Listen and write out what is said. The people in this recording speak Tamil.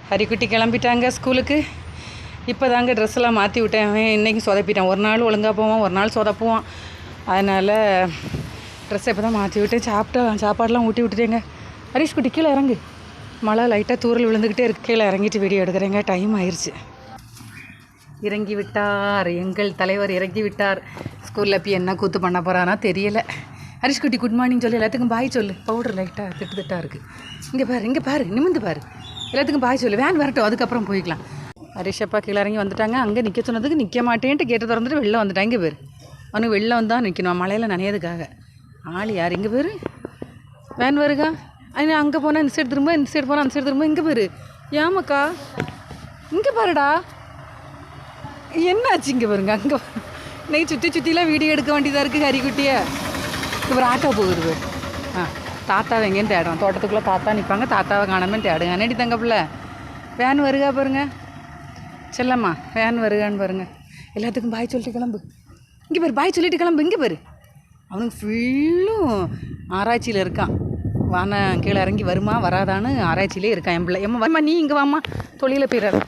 ஹரிக்குட்டி கிளம்பிட்டாங்க ஸ்கூலுக்கு. இப்போ தாங்க ட்ரெஸ்ஸெல்லாம் மாற்றி விட்டேன். இன்றைக்கி சொதப்பிட்டேன். ஒரு நாள் ஒழுங்காக போவான், ஒரு நாள் சொதப்புவான். அதனால் ட்ரெஸ்ஸை இப்போ தான் மாற்றி விட்டேன். சாப்பாடெலாம் ஊட்டி விட்டுட்டேங்க. ஹரிஷ் குட்டி கீழே இறங்கு. மழை லைட்டாக தூரல் விழுந்துக்கிட்டே இருக்கு. கீழே இறங்கிட்டு வீடியோ எடுக்கிறேங்க. டைம் ஆயிடுச்சு. இறங்கி விட்டார், எங்கள் தலைவர் இறங்கி விட்டார். ஸ்கூலில் போய் என்ன கூத்து பண்ண போகிறானா தெரியலை. ஹரிஷ் குட்டி குட் மார்னிங் சொல்லி எல்லாத்துக்கும் பாய் சொல்லு. பவுடர் லைட்டாக திட்டாக இருக்குது. இங்கே பாரு நிமிந்து பாரு. எல்லாத்துக்கும் பாய் சொல்லு. வேன் வரட்டும், அதுக்கப்புறம் போய்க்கலாம். ஹரிஷ் அப்பா கீழே இறங்கி வந்துட்டாங்க. அங்கே நிற்க சொன்னதுக்கு நிற்க மாட்டேன்ட்டு கேட்டு திறந்துட்டு வெளில வந்துட்டான். இங்கே பேர் அவனுக்கு வெளில வந்தால் நிற்கணும், மழையில் நனையதுக்காக. ஆள் யார்? இங்கே பேர் வேன் வருகா. அங்கே போனால் இந்த சைடு திரும்ப, இந்த சைடு போனால் அந்த சைடு திரும்ப. இங்கே பேர் ஏமாக்கா, இங்கே பாருடா என்னாச்சு. இங்கே பாருங்க, அங்கே இன்னைக்கு சுற்றிலாம் வீடியோ எடுக்க வேண்டியதாக இருக்குது ஹரிக்குட்டியை. இப்போ ஆட்டோ போகுது. தாத்தாவை எங்கேன்னு தேடுறான். தோட்டத்துக்குள்ளே தாத்தா நிற்பாங்க. தாத்தாவை காணாமல் தேடுங்க. அன்னடி தங்க பிள்ளை வேன் வருகா பாருங்க. செல்லம்மா வேன் வருகான்னு பாருங்க. எல்லாத்துக்கும் பாய் சொல்லிட்டு கிளம்பு. இங்கே பேர் பாய் சொல்லிட்டு கிளம்பு. இங்கே பேர் அவனுக்கு ஃபுல்லும் ஆராய்ச்சியில் இருக்கான். வான கீழே இறங்கி வருமா வராதான்னு ஆராய்ச்சியிலே இருக்கான் என் பிள்ளை. எம்மா நீ இங்கே வாம்மா, தொழில போயிடாத.